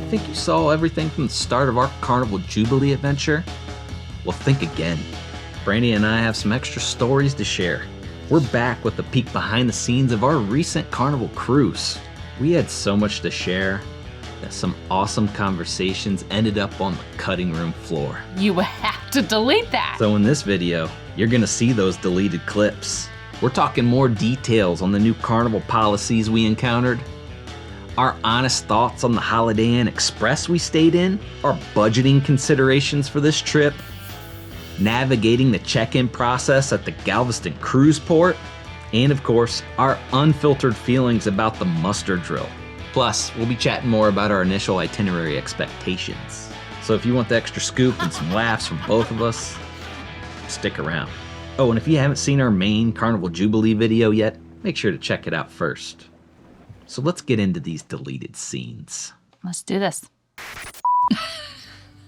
think you saw everything from the start of our Carnival Jubilee adventure? Well, think again. Brandy and I have some extra stories to share. We're back with a peek behind the scenes of our recent Carnival cruise. We had so much to share that some awesome conversations ended up on the cutting room floor. You have to delete that. So in this video, you're gonna see those deleted clips. We're talking more details on the new Carnival policies we encountered, our honest thoughts on the Holiday Inn Express we stayed in, our budgeting considerations for this trip, navigating the check-in process at the Galveston cruise port, and of course, our unfiltered feelings about the muster drill. Plus, we'll be chatting more about our initial itinerary expectations. So if you want the extra scoop and some laughs from both of us, stick around. Oh, and if you haven't seen our main Carnival Jubilee video yet, make sure to check it out first. So let's get into these deleted scenes. Let's do this.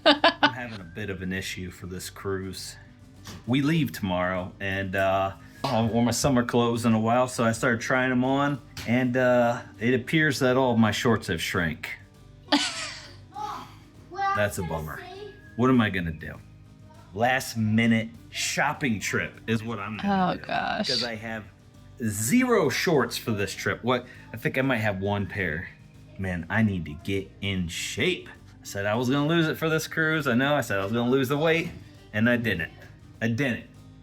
I'm having a bit of an issue for this cruise. We leave tomorrow, and I haven't worn my summer clothes in a while, so I started trying them on, and it appears that all of my shorts have shrank. That's a bummer. What am I gonna do? Last minute shopping trip is what I'm gonna do. Oh gosh. Because I have 0 shorts for this trip. I think I might have 1 pair. Man, I need to get in shape. I said I was gonna lose it for this cruise. I said I was gonna lose the weight, and I didn't.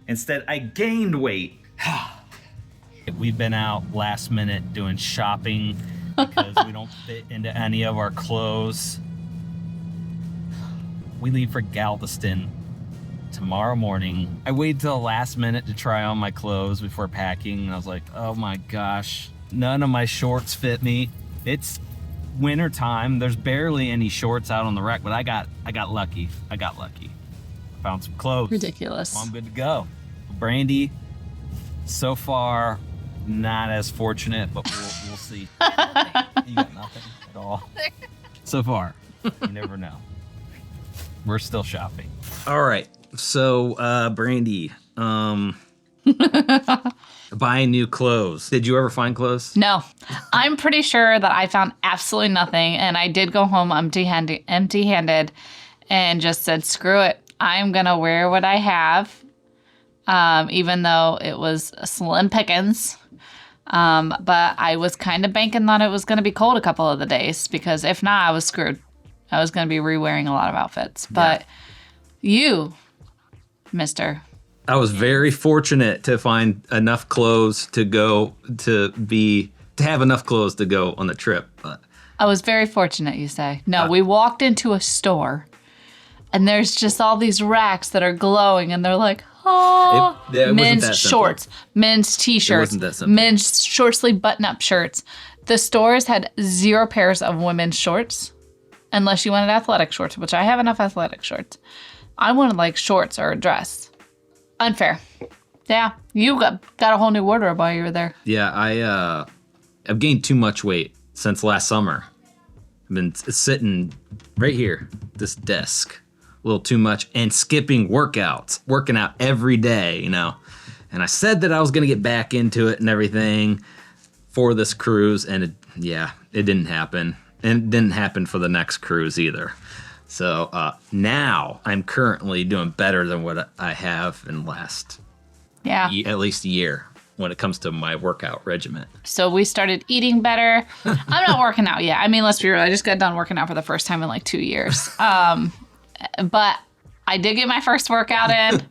Instead, I gained weight. We've been out last minute doing shopping because we don't fit into any of our clothes. We leave for Galveston tomorrow morning. I waited till the last minute to try on my clothes before packing, and I was like, oh my gosh, none of my shorts fit me. It's winter time. There's barely any shorts out on the rack, but I got lucky. Found some clothes. Ridiculous. Well, I'm good to go. Brandy, so far, not as fortunate, but we'll see. You got nothing at all. So far, you never know. We're still shopping. All right, so Brandy, buying new clothes. Did you ever find clothes? No, I'm pretty sure that I found absolutely nothing, and I did go home empty-handed and just said, screw it. I'm going to wear what I have, even though it was slim pickings. But I was kind of banking that it was going to be cold a couple of the days, because if not, I was screwed. I was going to be re-wearing a lot of outfits. But you, mister. I was very fortunate to find enough clothes to have enough clothes to go on the trip. But I was very fortunate, you say. No, we walked into a store, and there's just all these racks that are glowing, and they're like, oh, men's shorts, men's t-shirts, men's short sleeve button-up shirts. The stores had 0 pairs of women's shorts, unless you wanted athletic shorts, which I have enough athletic shorts. I wanted like shorts or a dress. Unfair. Yeah, you got a whole new wardrobe while you were there. Yeah, I've gained too much weight since last summer. I've been sitting right here, this desk, a little too much, and skipping workouts, working out every day, you know. And I said that I was gonna get back into it and everything for this cruise, and it didn't happen. And it didn't happen for the next cruise either. So now I'm currently doing better than what I have in last at least a year when it comes to my workout regimen. So we started eating better. I'm not working out yet. I mean, let's be real. I just got done working out for the first time in like 2 years. But I did get my first workout in.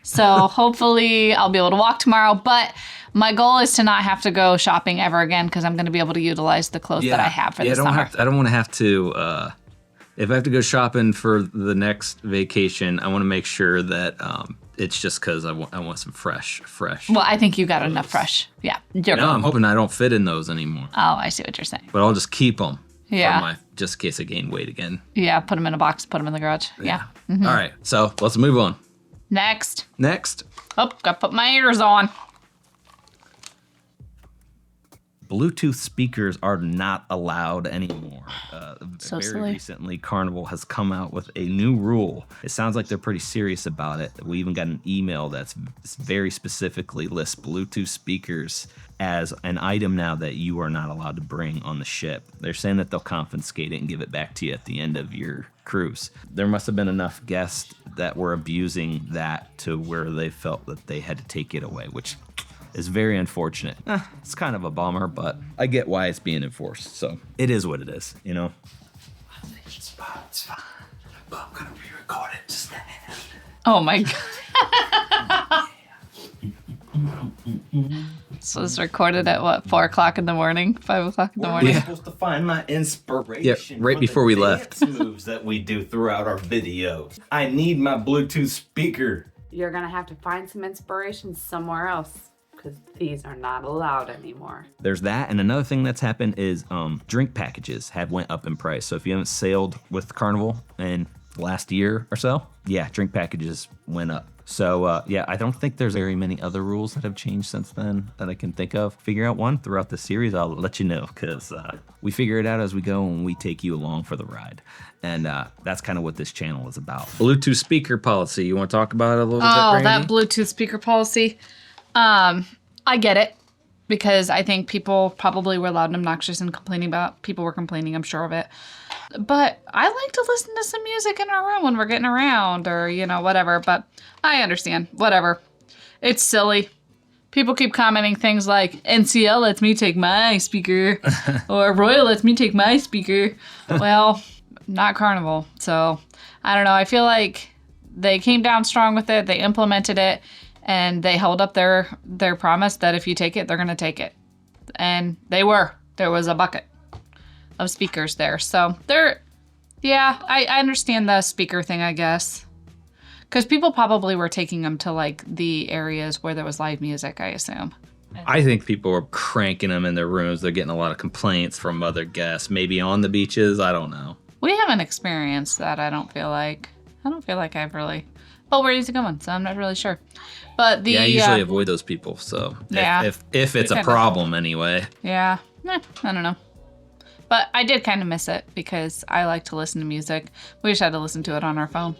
So hopefully I'll be able to walk tomorrow. But my goal is to not have to go shopping ever again, because I'm going to be able to utilize the clothes that I have for the summer. I don't want to have to, if I have to go shopping for the next vacation, I want to make sure that it's just because I want some fresh. Well, I think you got enough fresh. Yeah. I'm hoping I don't fit in those anymore. Oh, I see what you're saying. But I'll just keep them. Yeah. Just in case I gain weight again. Yeah, put them in a box, put them in the garage. Yeah. Mm-hmm. All right, so let's move on. Next. Oh, gotta put my ears on. Bluetooth speakers are not allowed anymore. So Very silly. recently, Carnival has come out with a new rule. It sounds like they're pretty serious about it. We even got an email that's very specifically lists Bluetooth speakers as an item now that you are not allowed to bring on the ship. They're saying that they'll confiscate it and give it back to you at the end of your cruise. There must have been enough guests that were abusing that to where they felt that they had to take it away, which is very unfortunate. It's kind of a bummer, but I get why it's being enforced. So it is what it is, you know? I think it's fine. But I'm going to re-record it. Just Oh my God. So it's recorded at what, 4 o'clock in the morning, 5 o'clock in the morning? We're supposed to find my inspiration. Yeah, right for before the we left. dance moves that we do throughout our videos. I need my Bluetooth speaker. You're gonna have to find some inspiration somewhere else, because these are not allowed anymore. There's that, and another thing that's happened is drink packages have went up in price. So if you haven't sailed with Carnival in the last year or so, yeah, drink packages went up. So yeah, I don't think there's very many other rules that have changed since then that I can think of. Figure out one throughout the series, I'll let you know, because we figure it out as we go and we take you along for the ride. And that's kind of what this channel is about. Bluetooth speaker policy, you want to talk about it a little bit, Brandy? That Bluetooth speaker policy. I get it, because I think people probably were loud and obnoxious and complaining about, people were complaining, I'm sure of it. But I like to listen to some music in our room when we're getting around, or, you know, whatever. But I understand, whatever. It's silly. People keep commenting things like, NCL lets me take my speaker, or Royal lets me take my speaker. Well, not Carnival. So I don't know. I feel like they came down strong with it. They implemented it. And they held up their promise that if you take it, they're going to take it. And they were. There was a bucket of speakers there. So yeah, I understand the speaker thing, I guess. Because people probably were taking them to like the areas where there was live music, I assume. I think people were cranking them in their rooms. They're getting a lot of complaints from other guests. Maybe on the beaches, I don't know. We haven't experienced that, I don't feel like. I've really... But we're easy going, so I'm not really sure. But I usually avoid those people. So yeah, if it's a problem anyway. Yeah, I don't know. But I did kind of miss it because I like to listen to music. We just had to listen to it on our phone.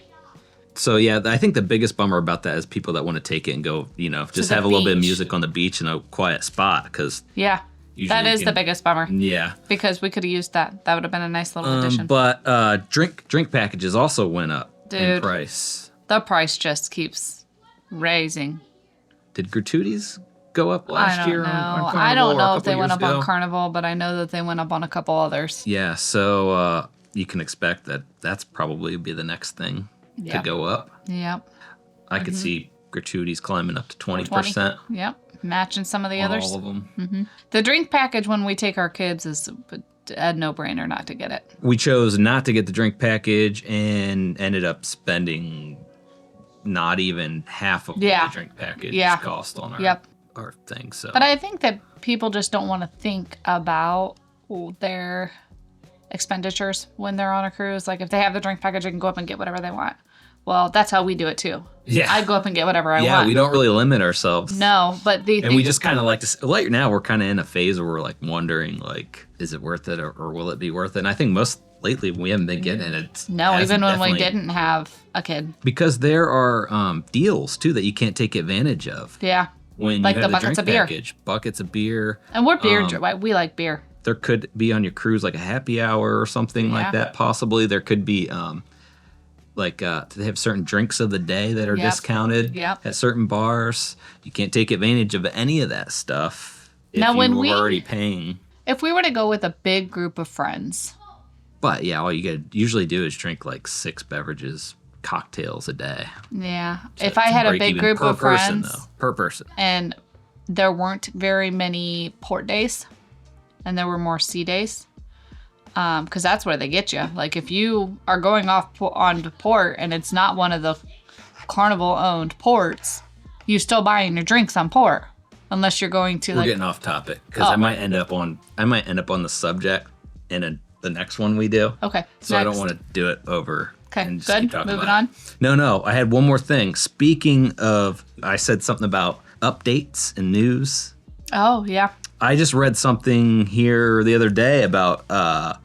So yeah, I think the biggest bummer about that is people that want to take it and go, you know, just have a little bit of music on the beach in a quiet spot, because yeah, that is the biggest bummer. Yeah, because we could have used that. That would have been a nice little addition. But drink packages also went up in price. The price just keeps raising. Did gratuities go up last year on Carnival? I don't know if they went up on Carnival, but I know that they went up on a couple others. Yeah, so you can expect that that's probably be the next thing to go up. Yep. I could see gratuities climbing up to 20%. Yep, matching some of the others. All of them. Mm-hmm. The drink package when we take our kids is a no-brainer not to get it. We chose not to get the drink package and ended up spending not even half of what the drink package cost on our thing. So, but I think that people just don't want to think about their expenditures when they're on a cruise. Like if they have the drink package, they can go up and get whatever they want. Well, that's how we do it too. Yeah, I go up and get whatever I want. Yeah, we don't really limit ourselves. No, but and we just kind of like to. Right now, we're kind of in a phase where we're like wondering, like, is it worth it or will it be worth it? And I think lately we haven't been getting it. No, even when we didn't have a kid. Because there are deals too that you can't take advantage of. Yeah. When like you have the buckets of beer. Package, buckets of beer. And we're beer. We like beer. There could be on your cruise like a happy hour or something like that. Possibly there could be they have certain drinks of the day that are discounted at certain bars. You can't take advantage of any of that stuff if you were already paying. If we were to go with a big group of friends. But yeah, all you could usually do is drink like 6 beverages, cocktails a day. Yeah. If I had a big group of friends. Per person. And there weren't very many port days and there were more sea days. Because that's where they get you. Like if you are going off on port and it's not one of the Carnival-owned ports, you're still buying your drinks on port. Unless you're going to We're getting off topic because I might end up on the subject in the next one we do. Okay. So next. I don't want to do it over. Okay, and just good. Keep talking Moving about on. It. No. I had one more thing. Speaking of, I said something about updates and news. Oh, yeah. I just read something here the other day about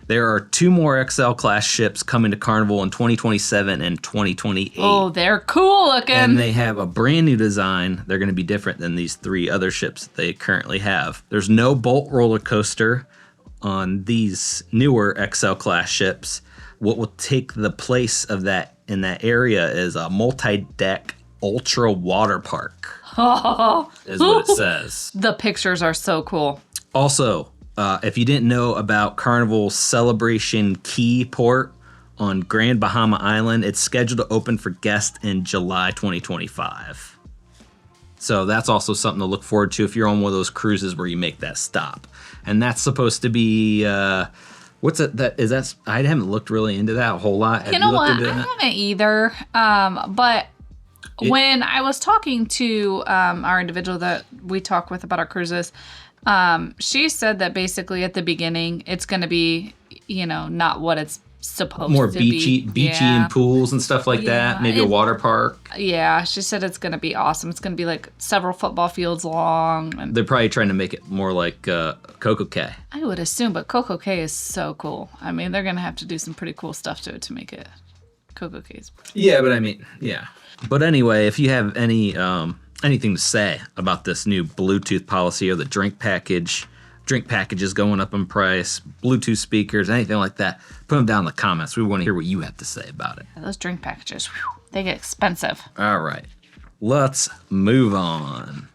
there are 2 more XL class ships coming to Carnival in 2027 and 2028. Oh, they're cool looking. And they have a brand new design. They're going to be different than these 3 other ships that they currently have. There's no Bolt roller coaster on these newer XL class ships. What will take the place of that in that area is a multi-deck ultra water park. Is what it says. The pictures are so cool. Also, if you didn't know about Carnival's Celebration Key port on Grand Bahama Island, it's scheduled to open for guests in July 2025. So that's also something to look forward to if you're on one of those cruises where you make that stop. And that's supposed to be what's it that is that I haven't looked really into that a whole lot. You know what? I haven't either. But when I was talking to our individual that we talk with about our cruises, she said that basically at the beginning it's going to be, not what it's supposed more to be. Beachy and pools and stuff like that. Maybe a water park. Yeah, she said it's going to be awesome. It's going to be like several football fields long. And they're probably trying to make it more like Coco Cay. I would assume, but Coco Cay is so cool. I mean, they're going to have to do some pretty cool stuff to it to make it Coco Cay's. Yeah, but I mean, yeah. But anyway, if you have anything to say about this new Bluetooth policy or the drink packages going up in price, Bluetooth speakers, anything like that, put them down in the comments. We want to hear what you have to say about it. Those drink packages, they get expensive. All right, let's move on.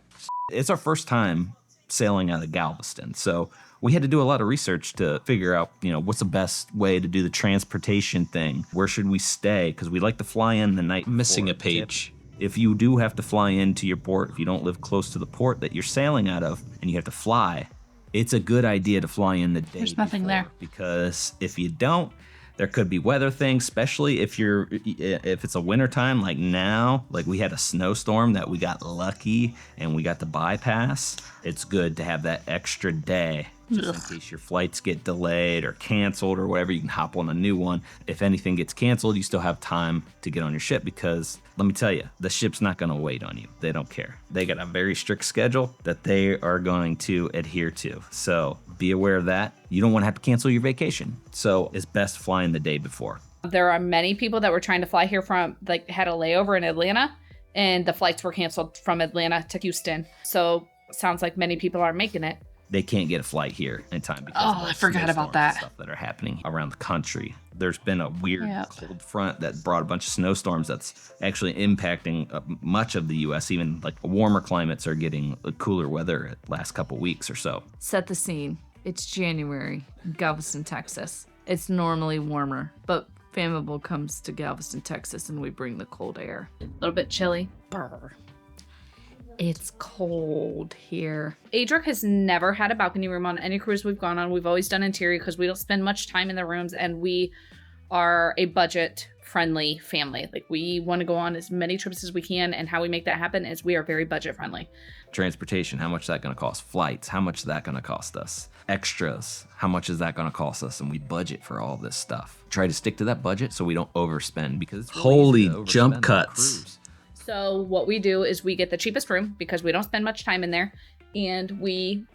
It's our first time sailing out of Galveston, so we had to do a lot of research to figure out, what's the best way to do the transportation thing. Where should we stay? Because we like to fly in the night. Missing a page. If you do have to fly into your port, if you don't live close to the port that you're sailing out of, and you have to fly, it's a good idea to fly in the day There's nothing before, there. because if you don't, there could be weather things, especially if it's a winter time like now. Like we had a snowstorm that we got lucky and we got to bypass. It's good to have that extra day just in case your flights get delayed or canceled or whatever. You can hop on a new one. If anything gets canceled, you still have time to get on your ship, because let me tell you, the ship's not going to wait on you. They don't care. They got a very strict schedule that they are going to adhere to. So be aware of that. You don't want to have to cancel your vacation. So it's best flying the day before. There are many people that were trying to fly here had a layover in Atlanta, and the flights were canceled from Atlanta to Houston. So sounds like many people aren't making it. They can't get a flight here in time because of I forgot about that. Stuff that are happening around the country. There's been a weird cold front that brought a bunch of snowstorms that's actually impacting much of the U.S. Even like warmer climates are getting cooler weather the last couple weeks or so. Set the scene. It's January in Galveston, Texas. It's normally warmer, but Famable comes to Galveston, Texas, and we bring the cold air. A little bit chilly. Brr. It's cold here. Adric has never had a balcony room on any cruise we've gone on. We've always done interior because we don't spend much time in the rooms, and we are a budget-friendly family. Like, we want to go on as many trips as we can, and how we make that happen is we are very budget-friendly. Transportation, how much is that going to cost? Flights, how much is that going to cost us? Extras, how much is that going to cost us? And we budget for all this stuff. Try to stick to that budget so we don't overspend, because it's really holy jump cuts. So what we do is we get the cheapest room because we don't spend much time in there, and we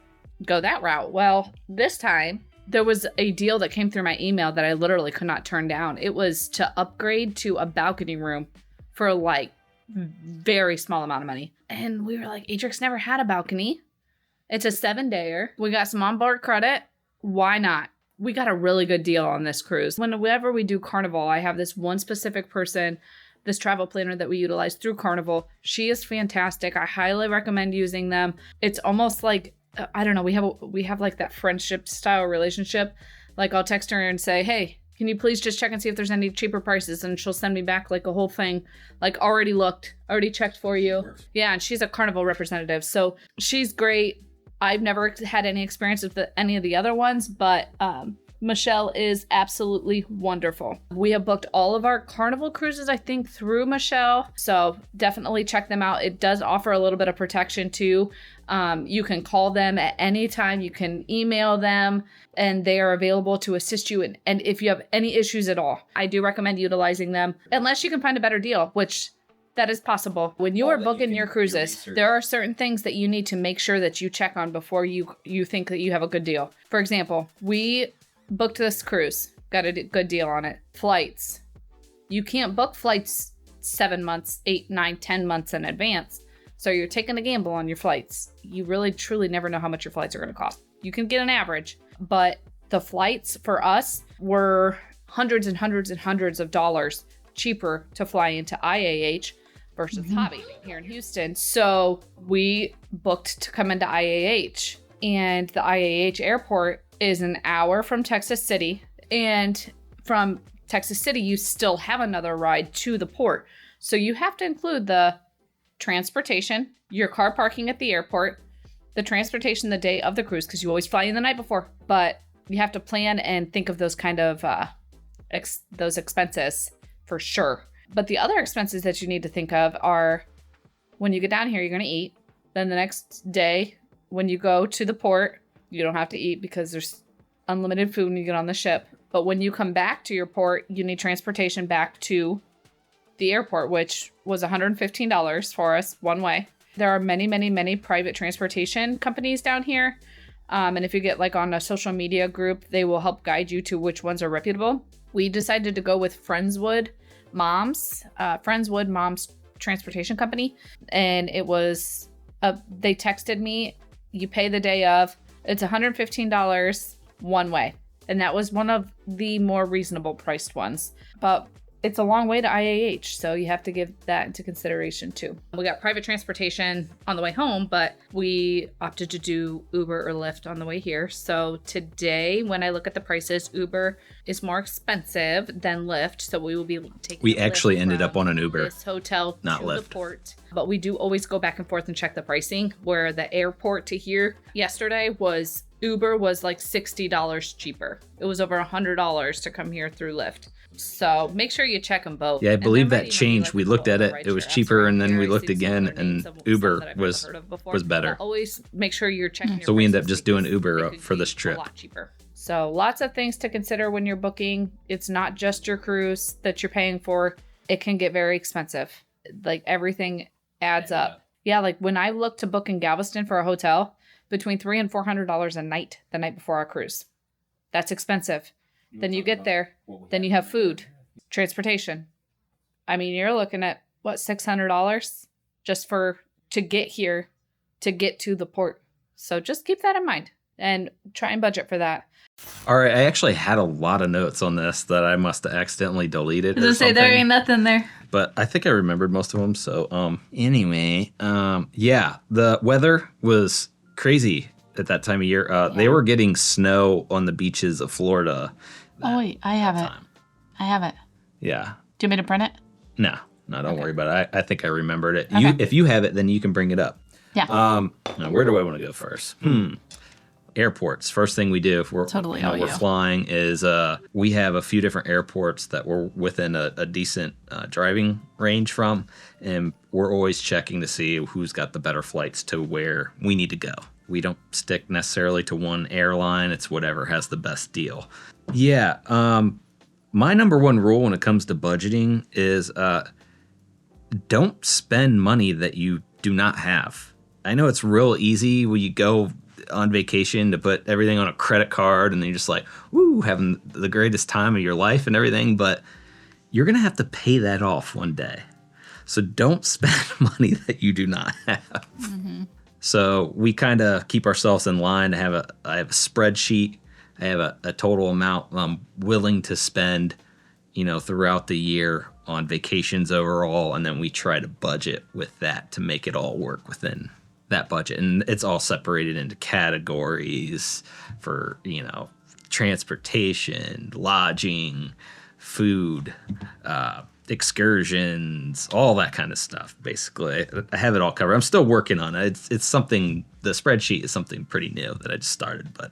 go that route. Well, this time there was a deal that came through my email that I literally could not turn down. It was to upgrade to a balcony room for like very small amount of money. And we were like, Adric's never had a balcony. It's a 7-dayer. We got some onboard credit. Why not? We got a really good deal on this cruise. Whenever we do Carnival, I have this one specific person, this travel planner that we utilize through Carnival. She is fantastic. I highly recommend using them. It's almost like, I don't know, we have like that friendship style relationship. Like, I'll text her and say, hey, can you please just check and see if there's any cheaper prices? And she'll send me back like a whole thing, like already checked for you. Yeah, and she's a Carnival representative. So she's great. I've never had any experience with any of the other ones, but Michelle is absolutely wonderful. We have booked all of our Carnival cruises, I think, through Michelle. So definitely check them out. It does offer a little bit of protection too. You can call them at any time. You can email them, and they are available to assist you. And if you have any issues at all, I do recommend utilizing them, unless you can find a better deal, which That is possible. When you are booking your cruises, there are certain things that you need to make sure that you check on before you think that you have a good deal. For example, we booked this cruise, got a good deal on it. Flights. You can't book flights 7 months, 8, 9, 10 months in advance. So you're taking a gamble on your flights. You really, truly never know how much your flights are going to cost. You can get an average, but the flights for us were hundreds and hundreds and hundreds of dollars cheaper to fly into IAH versus Hobby here in Houston. So we booked to come into IAH, and the IAH airport is an hour from Texas City, and from Texas City you still have another ride to the port. So you have to include the transportation, your car parking at the airport, the transportation the day of the cruise, because you always fly in the night before, but you have to plan and think of those kind of those expenses for sure. But the other expenses that you need to think of are when you get down here, you're going to eat. Then the next day, when you go to the port, you don't have to eat because there's unlimited food when you get on the ship. But when you come back to your port, you need transportation back to the airport, which was $115 for us one way. There are many, many, many private transportation companies down here. And if you get like on a social media group, they will help guide you to which ones are reputable. We decided to go with Friendswood Moms Transportation Company. And it was, they texted me, you pay the day of, it's $115 one way. And that was one of the more reasonable priced ones. But it's a long way to IAH, so you have to give that into consideration too. We got private transportation on the way home, but we opted to do Uber or Lyft on the way here. So today, when I look at the prices, Uber is more expensive than Lyft, so we will be taking. We actually ended up on an Uber. This hotel not to Lyft. The port, but we do always go back and forth and check the pricing. Where the airport to here yesterday was Uber was like $60 cheaper. It was over $100 to come here through Lyft. So make sure you check them both. Yeah, I believe that changed. We looked at it. It was cheaper, and then we looked again, and Uber was better. But always make sure you're checking. So we ended up just doing Uber for this trip. A lot cheaper. So lots of things to consider when you're booking. It's not just your cruise that you're paying for. It can get very expensive. Like everything adds up. Yeah, like when I looked to book in Galveston for a hotel, between $300 and $400 a night the night before our cruise. That's expensive. Then you get there, then you have food, transportation. I mean, you're looking at what, $600 just to get here, to get to the port. So just keep that in mind and try and budget for that. All right, I actually had a lot of notes on this that I must have accidentally deleted. I was gonna say there ain't nothing there, but I think I remembered most of them. So anyway, yeah, the weather was crazy at that time of year. They were getting snow on the beaches of Florida. Oh wait, I have it. I have it. Yeah. Do you want me to print it? No, don't worry about it. I think I remembered it. Okay. If you have it, then you can bring it up. Yeah. Now where do I want to go first? Airports. First thing we do if we're we're flying is we have a few different airports that we're within a decent driving range from, and we're always checking to see who's got the better flights to where we need to go. We don't stick necessarily to one airline. It's whatever has the best deal. Yeah. My number one rule when it comes to budgeting is don't spend money that you do not have. I know it's real easy when you go on vacation to put everything on a credit card and then you're just like, woo, having the greatest time of your life and everything, but you're going to have to pay that off one day. So don't spend money that you do not have. Mm-hmm. So we kind of keep ourselves in line. I have a spreadsheet. I have a total amount I'm willing to spend, throughout the year on vacations overall, and then we try to budget with that to make it all work within that budget. And it's all separated into categories for, transportation, lodging, food, excursions, all that kind of stuff. Basically, I have it all covered. I'm still working on it. It's something. The spreadsheet is something pretty new that I just started, but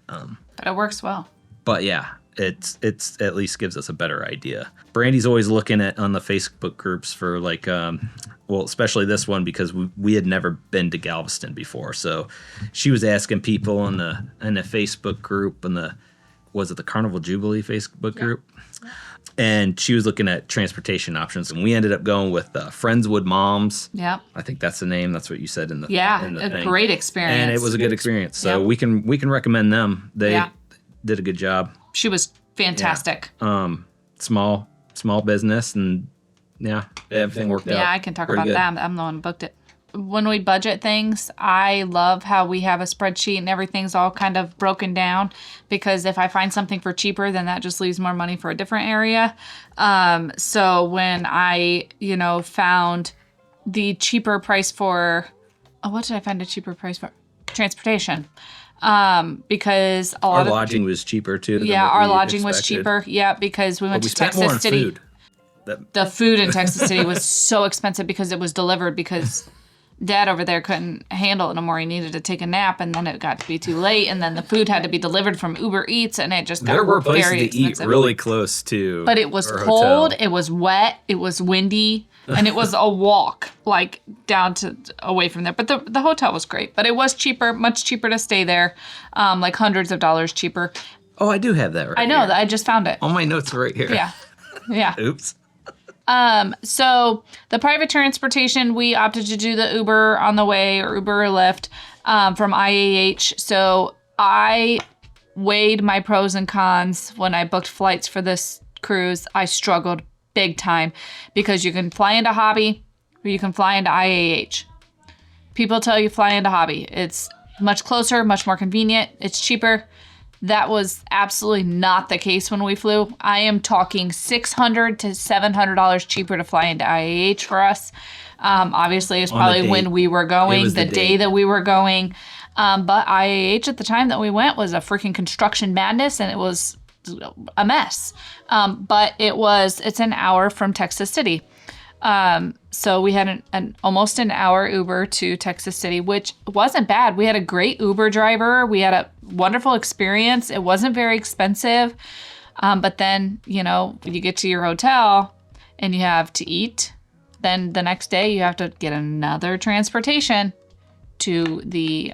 it works well. But yeah, it's at least gives us a better idea. Brandy's always looking on the Facebook groups for like, especially this one because we had never been to Galveston before, so she was asking people in the Facebook group and the was it the Carnival Jubilee Facebook group? And she was looking at transportation options, and we ended up going with Friendswood Moms. Yeah. I think that's the name. That's what you said in the thing. Great experience. And it was a good experience. So we can recommend them. They did a good job. She was fantastic. Small business, and everything worked out. Yeah, I can talk about that. I'm the one who booked it. When we budget things, I love how we have a spreadsheet and everything's all kind of broken down, because if I find something for cheaper, then that just leaves more money for a different area. So when I, found the cheaper price for, what did I find a cheaper price for? Transportation. Because our lodging was cheaper too. Yeah, our lodging was cheaper. Yeah, because we went to Texas City. Food. The food in Texas City was so expensive because it was delivered, because Dad over there couldn't handle it no more. He needed to take a nap, and then it got to be too late, and then the food had to be delivered from Uber Eats, and it just got there were places very to eat expensive. really close to. But it was cold, hotel. It was wet, it was windy, and it was a walk like down to away from there. But the hotel was great, but it was cheaper, much cheaper to stay there, like hundreds of dollars cheaper. Oh, I do have that right. I know here. that I just found it. All my notes are right here. Yeah. Oops. So the private transportation, we opted to do the Uber on the way, or Uber or Lyft, from IAH. So I weighed my pros and cons when I booked flights for this cruise. I struggled big time, because you can fly into Hobby or you can fly into IAH. People tell you fly into Hobby. It's much closer, much more convenient. It's cheaper. That was absolutely not the case when we flew. I am talking $600 to $700 cheaper to fly into IAH for us. Obviously, it's probably when we were going, the day that we were going. But IAH at the time that we went was a freaking construction madness, and it was a mess. But it's an hour from Texas City. So we had almost an hour Uber to Texas City, which wasn't bad. We had a great Uber driver. We had a wonderful experience. It wasn't very expensive. But then, you get to your hotel and you have to eat. Then the next day you have to get another transportation to the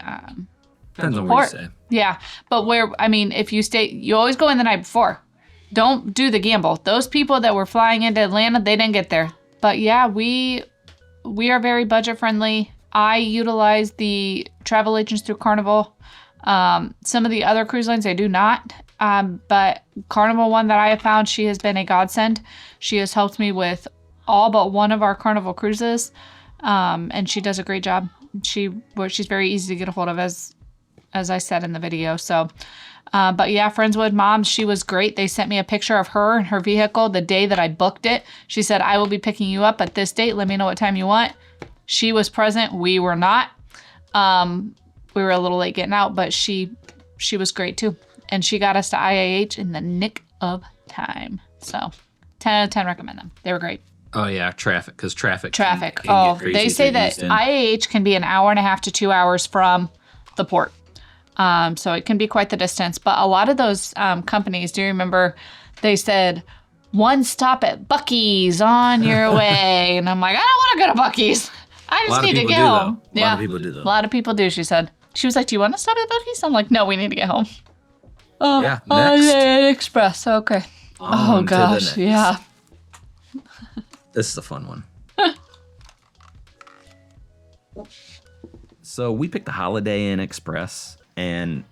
Depends on port. what you say. Yeah. But if you stay, you always go in the night before. Don't do the gamble. Those people that were flying into Atlanta, they didn't get there. But yeah, we are very budget friendly. I utilize the travel agents through Carnival. Some of the other cruise lines I do not. But Carnival one that I have found, she has been a godsend. She has helped me with all but one of our Carnival cruises. And she does a great job. She's very easy to get a hold of, as I said in the video. So, but yeah, Friendswood Moms, she was great. They sent me a picture of her and her vehicle the day that I booked it. She said, I will be picking you up at this date. Let me know what time you want. She was present. We were not. We were a little late getting out, but she was great too. And she got us to IAH in the nick of time. So 10 out of 10 recommend them. They were great. Oh yeah, traffic. Can They say that IAH can be an hour and a half to 2 hours from the port. So it can be quite the distance. But a lot of those companies, do you remember they said, one stop at Buc-ee's on your way? And I'm like, I don't want to go to Buc-ee's. I just need to get home. A lot of people do, though. A lot of people do, she said. She was like, do you want to stop at Buc-ee's? I'm like, no, we need to get home. Oh, yeah, next. Express. Okay. Oh, gosh. Yeah. This is a fun one. So we picked the Holiday Inn Express, and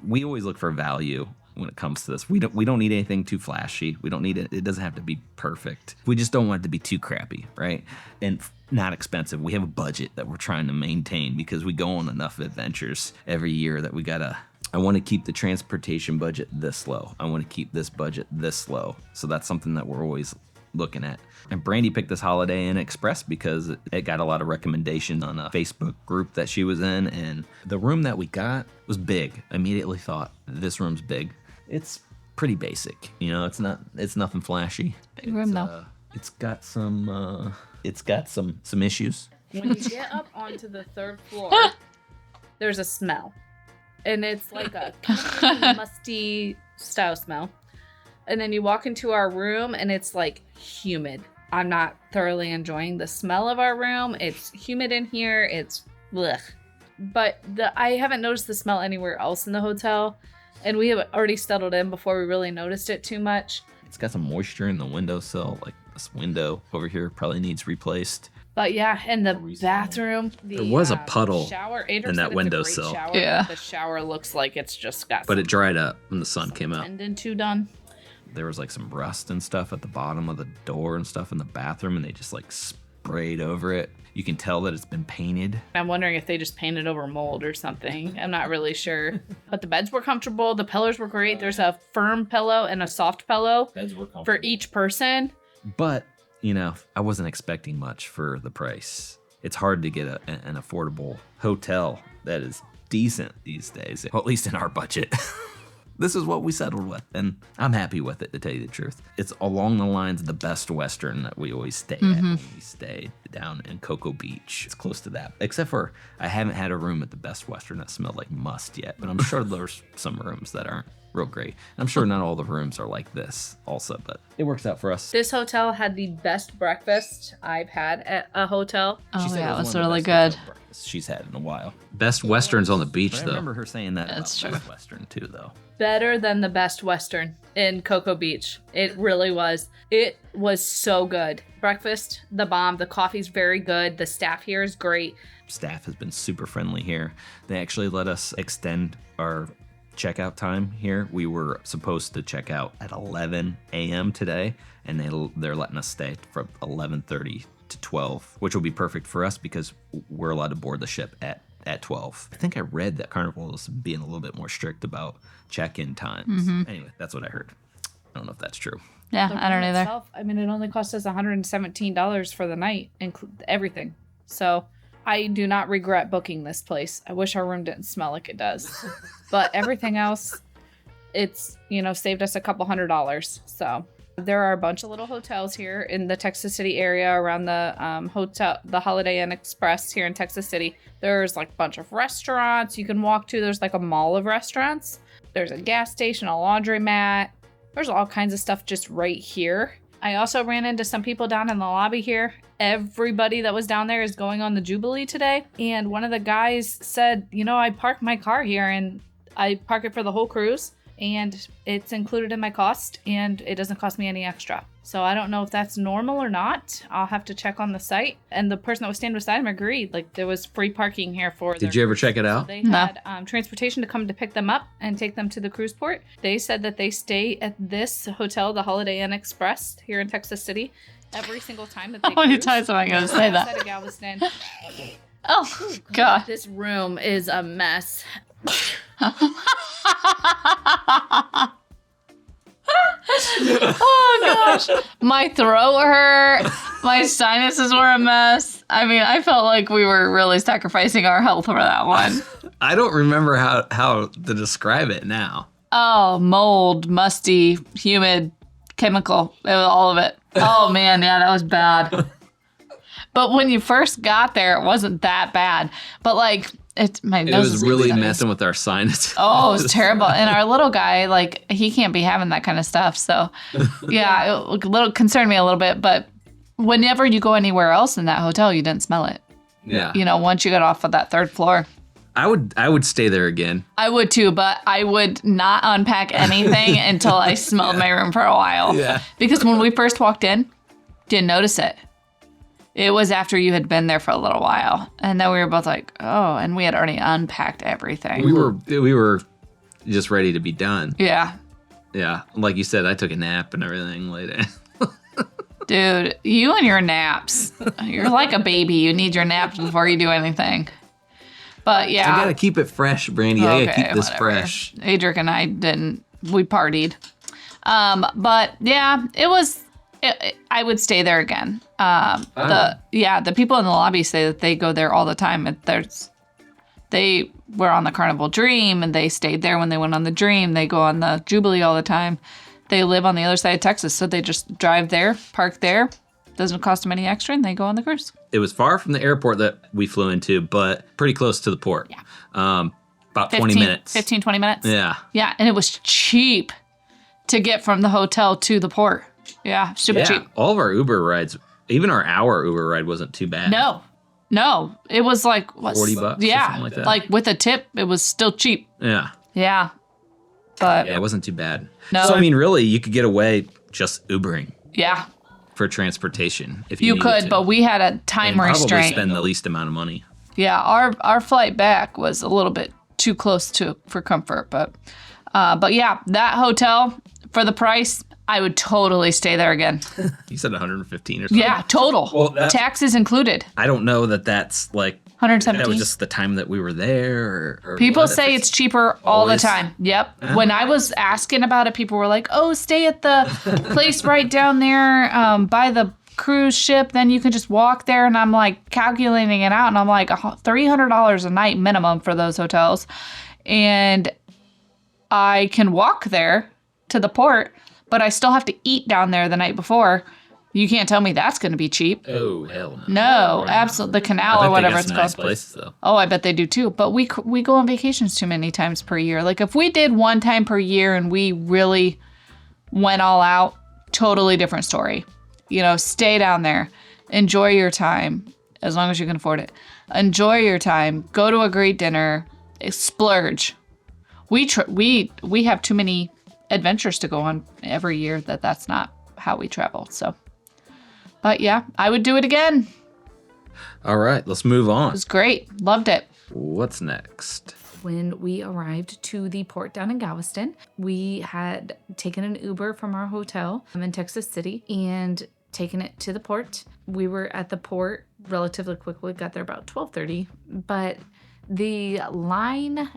we always look for value when it comes to this. We don't need anything too flashy. We don't need it. It doesn't have to be perfect. We just don't want it to be too crappy, right? And not expensive. We have a budget that we're trying to maintain because we go on enough adventures every year that we gotta. I want to keep the transportation budget this low. I want to keep this budget this low. So that's something that we're always looking at. And Brandy picked this Holiday Inn Express because it got a lot of recommendations on a Facebook group that she was in, and the room that we got was big. I immediately thought, this room's big. It's pretty basic, it's nothing flashy. Big room though. It's got some issues. When you get up onto the third floor, there's a smell. And it's like a musty style smell. And then you walk into our room and it's like humid. I'm not thoroughly enjoying the smell of our room. It's humid in here. It's blech. But I haven't noticed the smell anywhere else in the hotel. And we have already settled in before we really noticed it too much. It's got some moisture in the windowsill. Like this window over here probably needs replaced. But yeah, in the bathroom, there was a puddle shower, in that windowsill. Yeah. The shower looks like it's just got but it dried up when the sun came out. And then done. There was like some rust and stuff at the bottom of the door and stuff in the bathroom, and they just like sprayed over it. You can tell that it's been painted. I'm wondering if they just painted over mold or something. I'm not really sure. But the beds were comfortable. The pillows were great. There's a firm pillow and a soft pillow for each person. But, you know, I wasn't expecting much for the price. It's hard to get an affordable hotel that is decent these days, well, at least in our budget. This is what we settled with, and I'm happy with it, to tell you the truth. It's along the lines of the Best Western that we always stay at when we stay down in Cocoa Beach. It's close to that, except for I haven't had a room at the Best Western that smelled like must yet, but I'm sure there's some rooms that aren't real great. I'm sure not all the rooms are like this also, but it works out for us. This hotel had the best breakfast I've had at a hotel. Oh, yeah, it was really good. She's had in a while. Best Western's on the beach, though. I remember her saying that That's about true. Best Western, too, though. Better than the Best Western in Cocoa Beach. It really was. It was so good. Breakfast, the bomb. The coffee's very good. The staff here is great. Staff has been super friendly here. They actually let us extend our checkout time here. We were supposed to check out at 11 a.m. today, and they're letting us stay from 11:30 to 12, which will be perfect for us because we're allowed to board the ship at 12. I think I read that Carnival is being a little bit more strict about check-in times. Anyway, that's what I heard. I don't know if that's true. Yeah, The I don't room either. itself, I mean, it only cost us $117 for the night, everything. So I do not regret booking this place. I wish our room didn't smell like it does. But everything else, it's, saved us a couple $100. So there are a bunch of little hotels here in the Texas City area around the Holiday Inn Express here in Texas City. There's like a bunch of restaurants you can walk to. There's like a mall of restaurants. There's a gas station, a laundromat. There's all kinds of stuff just right here. I also ran into some people down in the lobby here. Everybody that was down there is going on the Jubilee today. And one of the guys said, I park my car here and I park it for the whole cruise. And it's included in my cost, and it doesn't cost me any extra. So I don't know if that's normal or not. I'll have to check on the site. And the person that was standing beside him agreed. Like, there was free parking here for Did you ever check it out? So they had transportation to come to pick them up and take them to the cruise port. They said that they stay at this hotel, the Holiday Inn Express, here in Texas City, every single time that they How many cruise. times am I going to say that? Outside of Galveston. Oh, God. This room is a mess. Oh gosh, my throat hurt. My sinuses were a mess. I mean, I felt like we were really sacrificing our health for that one. I don't remember how to describe it now. Oh, mold, musty, humid, chemical, it was all of it. Oh man, yeah, that was bad. But when you first got there, it wasn't that bad. But like, my nose It was is really messing with our sinuses. Oh, it was terrible. And our little guy, like, he can't be having that kind of stuff. So, yeah, it concerned me a little bit. But whenever you go anywhere else in that hotel, you didn't smell it. Yeah. Once you got off of that third floor. I would stay there again. I would too, but I would not unpack anything until I smelled my room for a while. Yeah. Because when we first walked in, didn't notice it. It was after you had been there for a little while. And then we were both like, oh, and we had already unpacked everything. We were just ready to be done. Yeah. Yeah. Like you said, I took a nap and everything later. Dude, you and your naps. You're like a baby. You need your naps before you do anything. But yeah. I gotta keep it fresh, Brandy. I gotta keep this fresh. Adric and I didn't. We partied. But yeah, it was. I would stay there again. The people in the lobby say that they go there all the time. They were on the Carnival Dream and they stayed there when they went on the Dream. They go on the Jubilee all the time. They live on the other side of Texas, so they just drive there, park there. Doesn't cost them any extra, and they go on the cruise. It was far from the airport that we flew into, but pretty close to the port. Yeah. About 20 minutes. 15, 20 minutes? Yeah. Yeah, and it was cheap to get from the hotel to the port. Yeah, super cheap. All of our Uber rides, even our hour Uber ride wasn't too bad. No, it was like what, $40 yeah, or something like that. Like with a tip, it was still cheap. Yeah. Yeah. But yeah, it wasn't too bad. No. So, I mean, really, you could get away just Ubering yeah, for transportation if you you could, but we had a time and restraint. probably spend the least amount of money. Yeah, our flight back was a little bit too close for comfort, but yeah, that hotel for the price, I would totally stay there again. You said 115 or something? Yeah, total. Well, taxes included. I don't know that's like 117. that was just the time that we were there. Or People what, say it's cheaper all the time. Yep. When I was asking about it, people were like, "Oh, stay at the place right down there by the cruise ship. Then you can just walk there." And I'm like calculating it out, and I'm like $300 a night minimum for those hotels, and I can walk there to the port, but I still have to eat down there the night before. You can't tell me that's going to be cheap. Oh, hell no. No, absolutely. The canal or whatever it's nice called. places, though. Oh, I bet they do too. But we go on vacations too many times per year. Like if we did one time per year and we really went all out, totally different story. You know, stay down there, enjoy your time as long as you can afford it. Enjoy your time. Go to a great dinner. Splurge. We have too many adventures to go on every year that's not how we travel. So. But yeah, I would do it again. All right, let's move on. It was great. Loved it. What's next? When we arrived to the port down in Galveston, we had taken an Uber from our hotel in Texas City and taken it to the port. We were at the port relatively quickly, got there about 12:30, but the line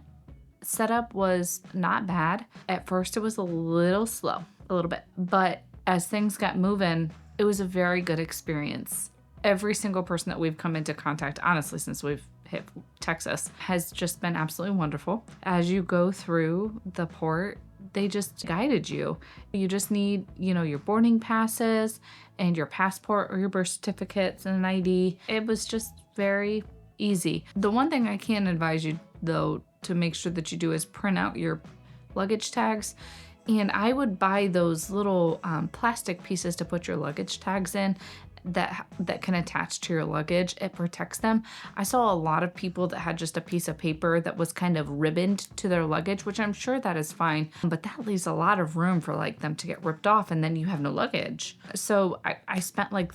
setup was not bad. At first, it was a little slow, a little bit, but as things got moving, it was a very good experience. Every single person that we've come into contact, honestly, since we've hit Texas, has just been absolutely wonderful. As you go through the port, they just guided you. You just need, your boarding passes and your passport or your birth certificates and an ID. It was just very easy. The one thing I can advise you, though, to make sure that you do is print out your luggage tags. And I would buy those little plastic pieces to put your luggage tags in that can attach to your luggage. It protects them. I saw a lot of people that had just a piece of paper that was kind of ribboned to their luggage, which I'm sure that is fine, but that leaves a lot of room for them to get ripped off and then you have no luggage. So I spent $3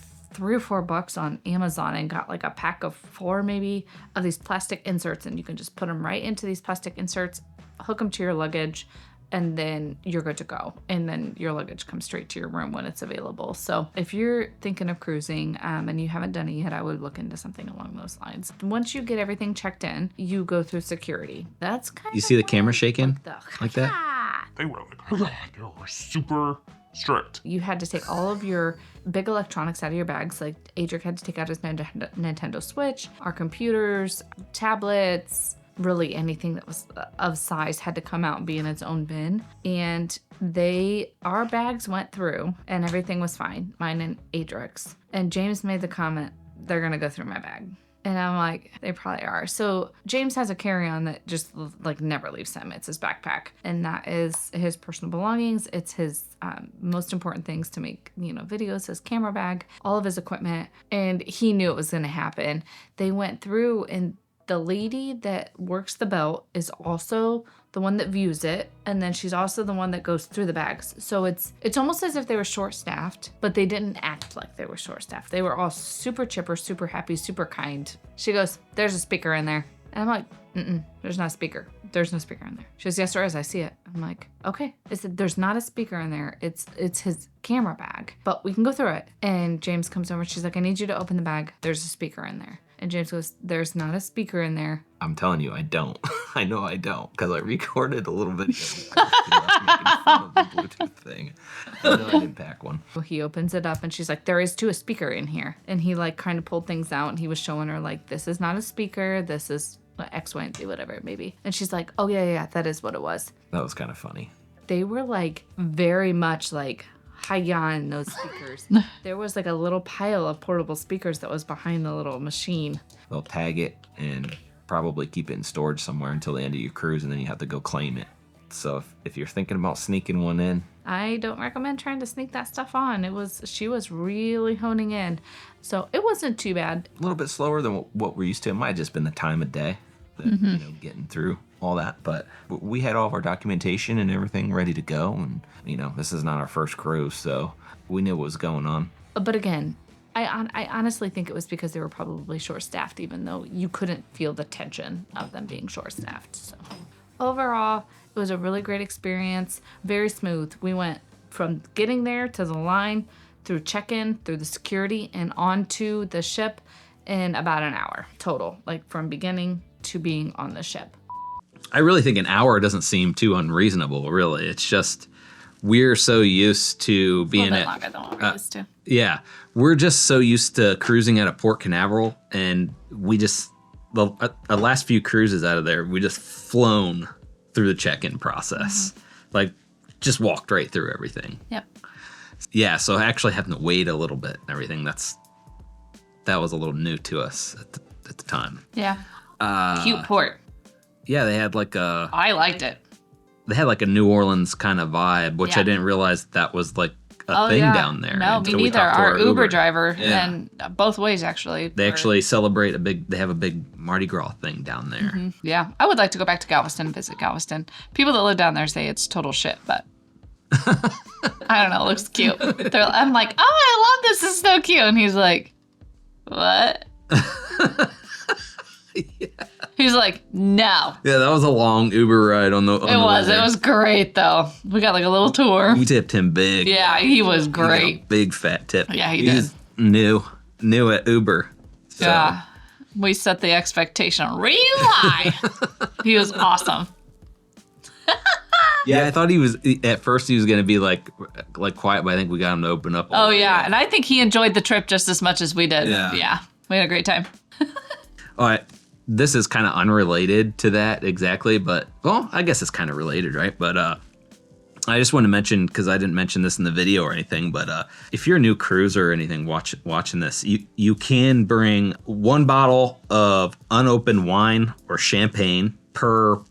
or $4 on Amazon and got a pack of 4 maybe of these plastic inserts, and you can just put them right into these plastic inserts, hook them to your luggage, and then you're good to go. And then your luggage comes straight to your room when it's available. So if you're thinking of cruising and you haven't done it yet, I would look into something along those lines. Once you get everything checked in, you go through security. That's kind of... You see the camera shaking like that? They were they were super strict. You had to take all of your big electronics out of your bags. Adric had to take out his Nintendo Switch, our computers, tablets, really anything that was of size had to come out and be in its own bin. And our bags went through and everything was fine, mine and Adric's. And James made the comment, "They're gonna go through my bag." And I'm like, they probably are. So James has a carry-on that just never leaves him. It's his backpack. And that is his personal belongings. It's his most important things to make, videos, his camera bag, all of his equipment. And he knew it was going to happen. They went through, and the lady that works the belt is also the one that views it, and then she's also the one that goes through the bags. So it's almost as if they were short-staffed, but they didn't act like they were short-staffed. They were all super chipper, super happy, super kind. She goes, "There's a speaker in there." And I'm like, there's not a speaker. There's no speaker in there. She goes, "Yes, there is. I see it." I'm like, okay. I said, "There's not a speaker in there. It's his camera bag, but we can go through it." And James comes over. She's like, "I need you to open the bag. There's a speaker in there." And James goes, "There's not a speaker in there." I'm telling you, I don't. I know I don't, because I recorded a little video making fun of the Bluetooth thing. I know I didn't pack one. Well, he opens it up and she's like, "There is a speaker in here." And he kind of pulled things out and he was showing her this is not a speaker. This is X, Y, and Z, whatever it may be. And she's like, "Oh yeah, that is what it was." That was kind of funny. They were very much high on those speakers. There was a little pile of portable speakers that was behind the little machine. They'll tag it and probably keep it in storage somewhere until the end of your cruise, and then you have to go claim it. So if you're thinking about sneaking one in, I don't recommend trying to sneak that stuff on. She was really honing in. So it wasn't too bad. a little bit slower than what we're used to. It might have just been the time of day. getting through all that. But we had all of our documentation and everything ready to go. And, this is not our first cruise, so we knew what was going on. But again, I honestly think it was because they were probably short-staffed, even though you couldn't feel the tension of them being short-staffed. So overall, it was a really great experience, very smooth. We went from getting there to the line, through check-in, through the security, and onto the ship in about an hour total, like from beginning to being on the ship. I really think an hour doesn't seem too unreasonable, really. It's just we're so used to being a little bit longer than what we're used to. Yeah, we're just so used to cruising out of Port Canaveral, and we just, the last few cruises out of there, we just flown through the check-in process. Like, just walked right through everything. Yep. Yeah, so actually having to wait a little bit and everything, that was a little new to us at the time. Yeah. Cute port. Yeah, they had I liked it. They had like a New Orleans kind of vibe, which I didn't realize that was like a thing down there. No, me neither. Our Uber driver, and both ways actually. They actually celebrate they have a big Mardi Gras thing down there. Yeah, I would like to go back to Galveston and visit Galveston. People that live down there say it's total shit, but I don't know, it looks cute. I'm like, oh, I love this. This is so cute. And he's like, what? He's like, no. Yeah, that was a long Uber ride on the. It was great though. We got like a little tour. We tipped him big. Yeah, he was great. He got a big fat tip. Yeah, he did. He's new at Uber. So. Yeah, we set the expectation real high. He was awesome. Yeah, I thought at first he was going to be like quiet, but I think we got him to open up. Oh yeah, and I think he enjoyed the trip just as much as we did. Yeah, we had a great time. All right. This is kind of unrelated to that exactly, but, well, I guess it's kind of related, right? But I just want to mention, because I didn't mention this in the video or anything, but if you're a new cruiser or anything watching this, you can bring 1 bottle of unopened wine or champagne per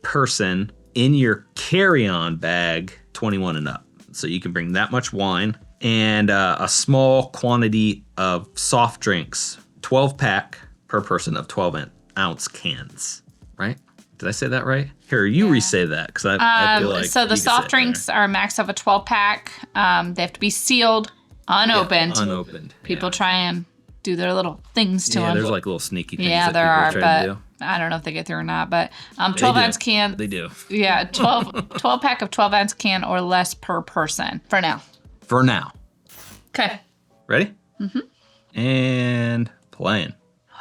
person in your carry-on bag, 21 and up. So you can bring that much wine and a small quantity of soft drinks, 12-pack, per person of 12-ounce cans, right? Did I say that right? Here, you re-say that, because I feel like so the soft drinks are a max of a 12-pack. They have to be sealed, unopened. Yeah, unopened. People try and do their little things to them. Yeah, there's like little sneaky things that there are, but I don't know if they get through or not. But 12-ounce can. They do. Yeah, 12-pack of 12-ounce can or less per person for now. For now. Okay. Ready? Mm-hmm. And playing.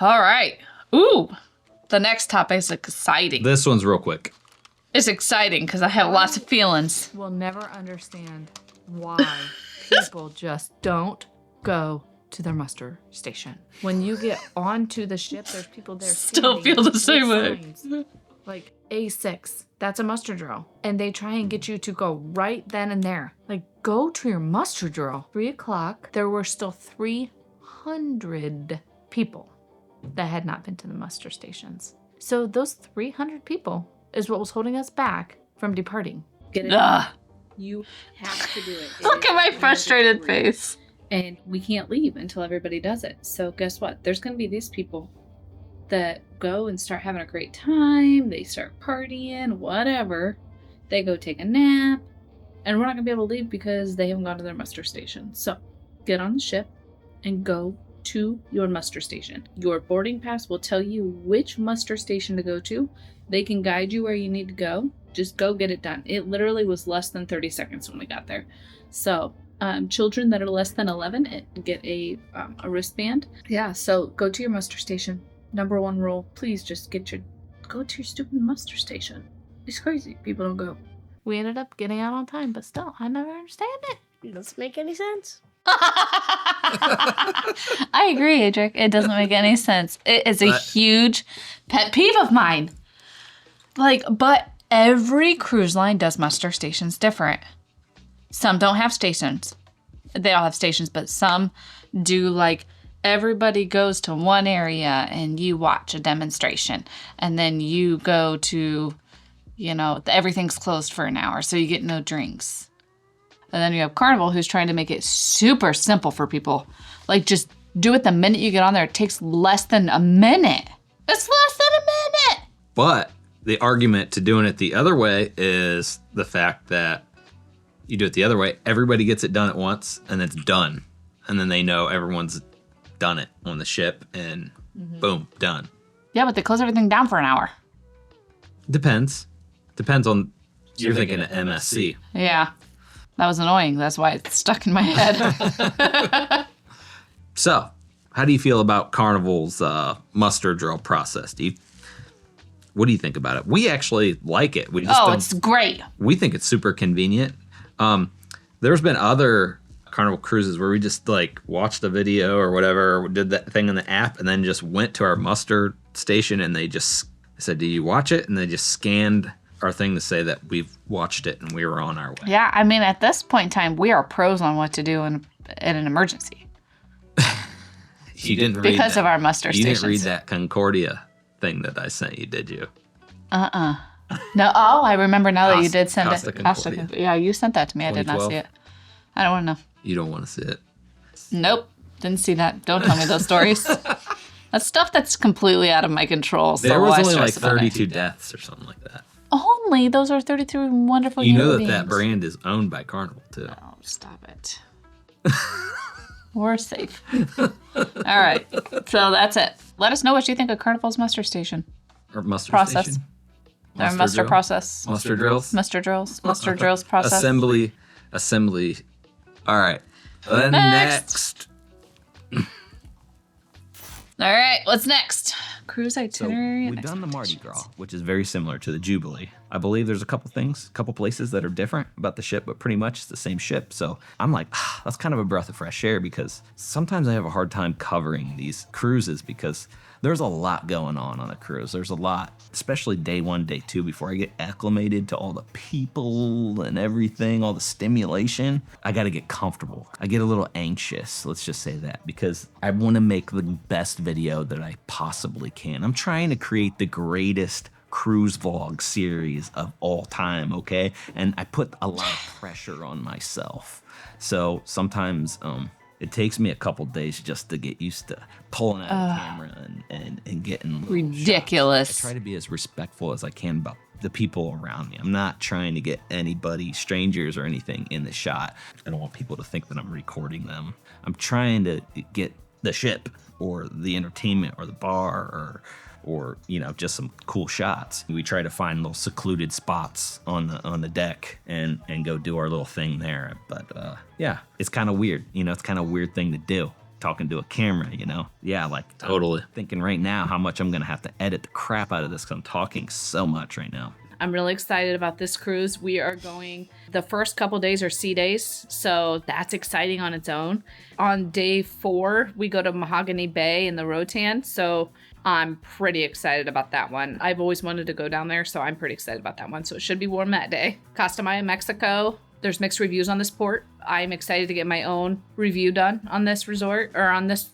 All right. Ooh, the next topic is exciting. This one's real quick. It's exciting because I have lots of feelings. We'll never understand why people just don't go to their muster station. When you get onto the ship, there's people there. Still feel the same way. Like A6, that's a muster drill. And they try and get you to go right then and there. Like, go to your muster drill. 3 o'clock, there were still 300 people that had not been to the muster stations. So those 300 people is what was holding us back from departing. Get it? Ugh. You have to do it. Look at my frustrated face. And we can't leave until everybody does it. So guess what? There's going to be these people that go and start having a great time. They start partying, whatever. They go take a nap. And we're not going to be able to leave because they haven't gone to their muster station. So get on the ship and go to your muster station. Your boarding pass will tell you which muster station to go to. They can guide you where you need to go. Just go get it done. It literally was less than 30 seconds when we got there. So children that are less than 11 get a wristband. Yeah, so go to your muster station. Number 1 rule, please just go to your stupid muster station. It's crazy. People don't go. We ended up getting out on time, but still, I never understand it. It doesn't make any sense. I agree, Adric. It doesn't make any sense. It is a huge pet peeve of mine. But every cruise line does muster stations different. Some don't have stations. They all have stations, but some do everybody goes to one area and you watch a demonstration. And then you go to, everything's closed for an hour, so you get no drinks. And then you have Carnival, who's trying to make it super simple for people. Just do it the minute you get on there. It takes less than a minute. It's less than a minute. But the argument to doing it the other way is the fact that you do it the other way, everybody gets it done at once, and it's done. And then they know everyone's done it on the ship, and boom, done. Yeah, but they close everything down for an hour. Depends on, you're thinking of MSC. Yeah. That was annoying. That's why it's stuck in my head. So, how do you feel about Carnival's muster drill process? What do you think about it? We actually like it. It's great. We think it's super convenient. There's been other Carnival cruises where we just like watched a video or whatever, or did that thing in the app, and then just went to our muster station, and they just said, "Do you watch it?" And they just scanned our thing to say that we've watched it and we were on our way. Yeah, I mean, at this point in time, we are pros on what to do in an emergency. You didn't read because of our muster stations. You didn't read that Concordia thing that I sent you, did you? No. Oh, I remember now that you did send Costa it. Concordia. Yeah, you sent that to me. I did not see it. I don't want to know. You don't want to see it. Nope. Didn't see that. Don't tell me those stories. That's stuff that's completely out of my control. So there was only like stress about it? 32 deaths or something like that. Only? Those are 33 wonderful You human know that beings. that brand is owned by Carnival, too. Oh, stop it. We're safe. All right. So that's it. Let us know what you think of Carnival's muster station. Or muster Process. station? Their muster drill? process. Muster drills? Muster drills process. Assembly. All right. Then next. All right. What's next? Cruise So itinerary. we've done the Mardi Gras, which is very similar to the Jubilee. I believe there's a couple places that are different about the ship, but pretty much it's the same ship. So I'm like, that's kind of a breath of fresh air, because sometimes I have a hard time covering these cruises because there's a lot going on a cruise. There's a lot, especially day 1, day 2, before I get acclimated to all the people and everything, all the stimulation. I got to get comfortable. I get a little anxious, let's just say that, because I want to make the best video that I possibly can. I'm trying to create the greatest cruise vlog series of all time, okay? And I put a lot of pressure on myself. So sometimes it takes me a couple days just to get used to pulling out the camera and getting ridiculous. shots. I try to be as respectful as I can about the people around me. I'm not trying to get anybody, strangers or anything, in the shot. I don't want people to think that I'm recording them. I'm trying to get the ship or the entertainment or the bar or you know, just some cool shots. We try to find little secluded spots on the deck and go do our little thing there. But yeah, it's kind of weird. You know, it's kind of a weird thing to do, talking to a camera, you know? Yeah, like Totally. I'm thinking right now how much I'm gonna have to edit the crap out of this because I'm talking so much right now. I'm really excited about this cruise. We are going, the first couple days are sea days, so that's exciting on its own. On day 4, we go to Mahogany Bay in the Rotan, so I'm pretty excited about that one. I've always wanted to go down there, so I'm pretty excited about that one. So it should be warm that day. Costa Maya, Mexico. There's mixed reviews on this port. I'm excited to get my own review done on this resort, or on this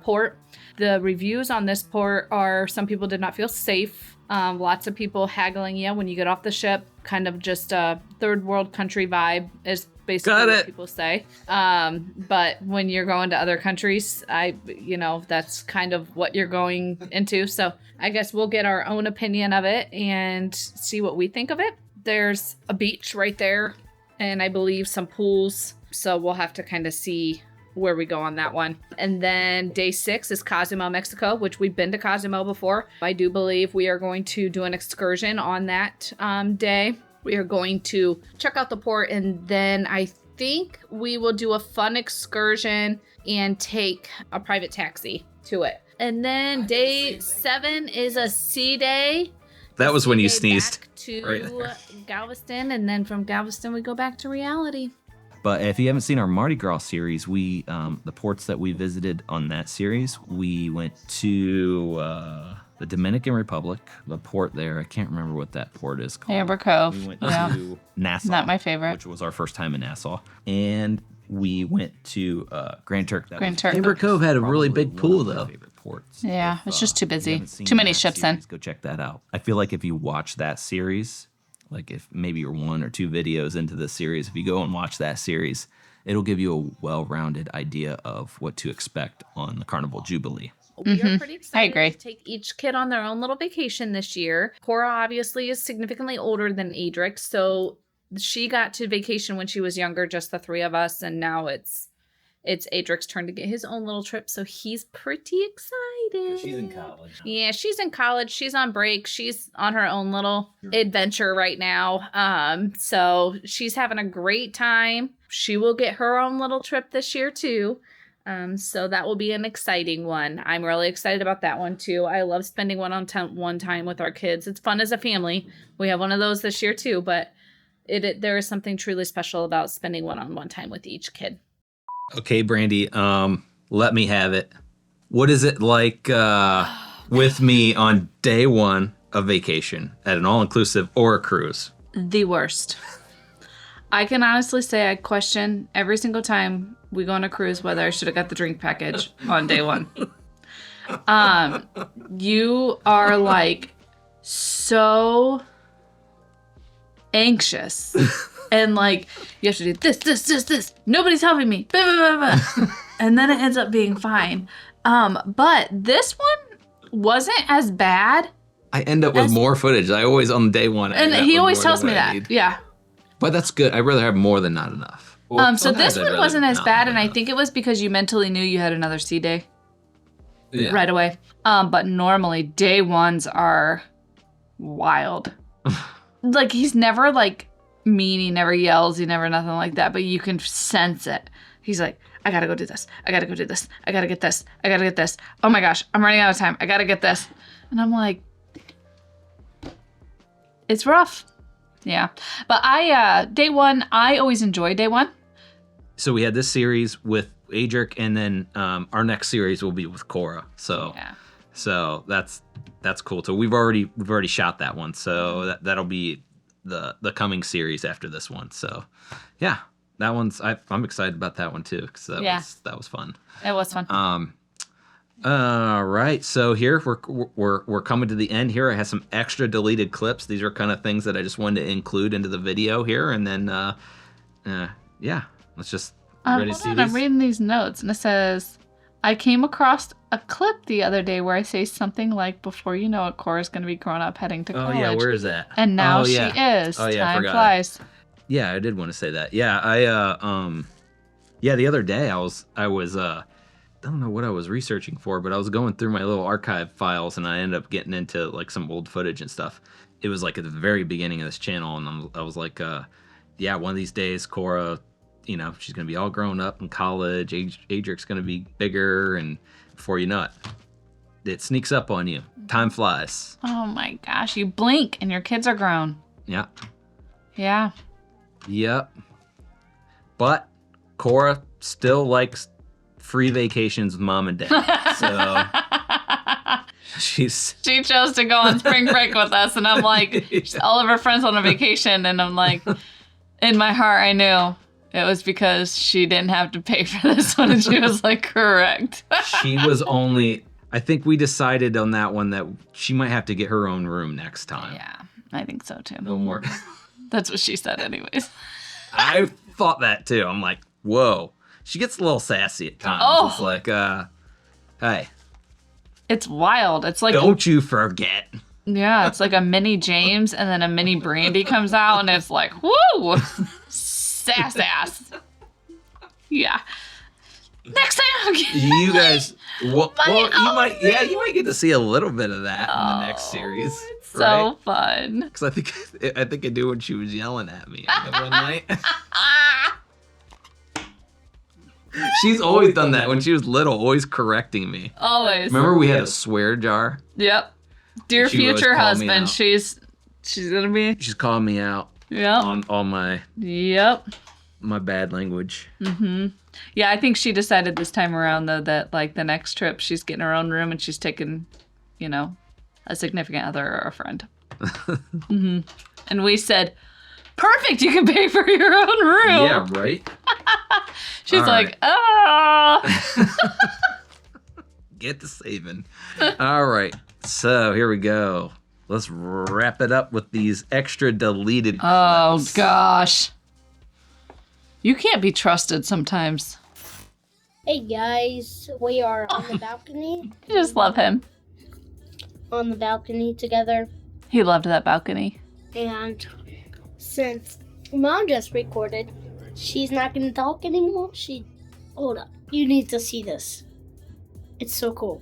port. The reviews on this port are, some people did not feel safe. Lots of people haggling you when you get off the ship. Kind of just a third world country vibe is basically what people say. But when you're going to other countries, that's kind of what you're going into. So I guess we'll get our own opinion of it and see what we think of it. There's a beach right there, and I believe some pools. So we'll have to kind of see where we go on that one. And then day 6 is Cozumel, Mexico, which we've been to Cozumel before. I do believe we are going to do an excursion on that day. We are going to check out the port, and then I think we will do a fun excursion and take a private taxi to it. And then day 7 is a sea day. That was when you Day sneezed. back to Right. Galveston, and then from Galveston we go back to reality. But if you haven't seen our Mardi Gras series, we the ports that we visited on that series, we went to the Dominican Republic, the port there. I can't remember what that port is called. Amber Cove. We went Yeah. to Nassau. Not my favorite. Which was our first time in Nassau. And we went to Grand Turk. Grand Turk. Amber Cove had a really big pool, though. Ports. Yeah, it's just too busy. you haven't seen Too many that ships series, in. Go check that out. I feel like if you watch that series, like if maybe you're 1 or 2 videos into the series, if you go and watch that series, it'll give you a well-rounded idea of what to expect on the Carnival Jubilee. We are pretty excited agree. to take each kid on their own little vacation this year. Cora obviously is significantly older than Adric, so she got to vacation when she was younger, just the three of us, and now it's Adric's turn to get his own little trip, so he's pretty excited. She's in college. Yeah, she's in college. She's on break. She's on her own little adventure right now. So she's having a great time. She will get her own little trip this year too. So that will be an exciting one. I'm really excited about that one too. I love spending one time with our kids. It's fun as a family. We have one of those this year too, but there is something truly special about spending one-on-one time with each kid. Okay, Brandy, let me have it. What is it like with me on day one of vacation at an all-inclusive or a cruise? The worst. I can honestly say I question every single time we go on a cruise whether I should have got the drink package on day one. You are like so anxious. And like, you have to do this. Nobody's helping me. Blah, blah, blah, blah. And then it ends up being fine. But this one wasn't as bad. I end up with more footage. I always, on day one. And he always tells me that. Yeah. But that's good. I'd rather have more than not enough. So this one wasn't as bad. And I think it was because you mentally knew you had another sea day right away. But normally day ones are wild. Like, he's never like mean, he never yells, he never nothing like that, but you can sense it. He's like, I gotta go do this, I gotta go do this, I gotta get this, I gotta get this, oh my gosh, I'm running out of time, I gotta get this. And I'm like, it's rough. Yeah. But day one, I always enjoy day one. So we had this series with Adric, and then our next series will be with Cora. So Yeah. So that's cool. So we've already shot that one. So that'll be the coming series after this one. So yeah, that one's I'm excited about that one too, because that was fun. It was fun. All right, so here we're coming to the end here. I have some extra deleted clips. These are kind of things that I just wanted to include into the video here, and then yeah, let's just ready to see these. I'm reading these notes, and it says, I came across a clip the other day where I say something like, before you know it, Cora's going to be grown up heading to college. Oh, yeah, where is that? And now she is. Oh, yeah, I Time forgot. flies. Yeah, I did want to say that. Yeah, the other day I was I don't know what I was researching for, but I was going through my little archive files, and I ended up getting into like some old footage and stuff. It was like at the very beginning of this channel, and I was like, yeah, one of these days, Cora, you know, she's going to be all grown up in college. Adric's going to be bigger, and before you know it, it sneaks up on you. Time flies. Oh my gosh, you blink and your kids are grown. Yeah. Yeah. Yep. But Cora still likes free vacations with mom and dad. So she chose to go on spring break with us, and I'm like, all of her friends on a vacation, and I'm like, in my heart, I knew it was because she didn't have to pay for this one, and she was like, correct. She was only, I think we decided on that one that she might have to get her own room next time. Yeah, I think so too. No more. That's what she said anyways. I thought that too. I'm like, whoa. She gets a little sassy at times. Oh. It's like, hey. It's wild. It's like, don't you forget. Yeah, it's like a mini James and then a mini Brandy comes out, and it's like, woo! Sass ass. Yeah. Next time I'll get you guys, well, you might get to see a little bit of that in the next series. It's so fun. Because I think I do when she was yelling at me one night. She's always done that when she was little, always correcting me. Always. Remember we had a swear jar? Yep. Dear She would future always call me husband, out. she's gonna be. She's calling me out Yep. on all my bad language. Mm-hmm. Yeah, I think she decided this time around though that like the next trip she's getting her own room and she's taking, you know, a significant other or a friend. Mm-hmm. And we said, perfect, you can pay for your own room. Yeah, right? She's All like, Get to saving. All right. So here we go. Let's wrap it up with these extra deleted clips. Oh, gosh. You can't be trusted sometimes. Hey guys, we are on the balcony. I just love him. On the balcony together. He loved that balcony. And since Mom just recorded, she's not going to talk anymore. Hold up. You need to see this. It's so cool.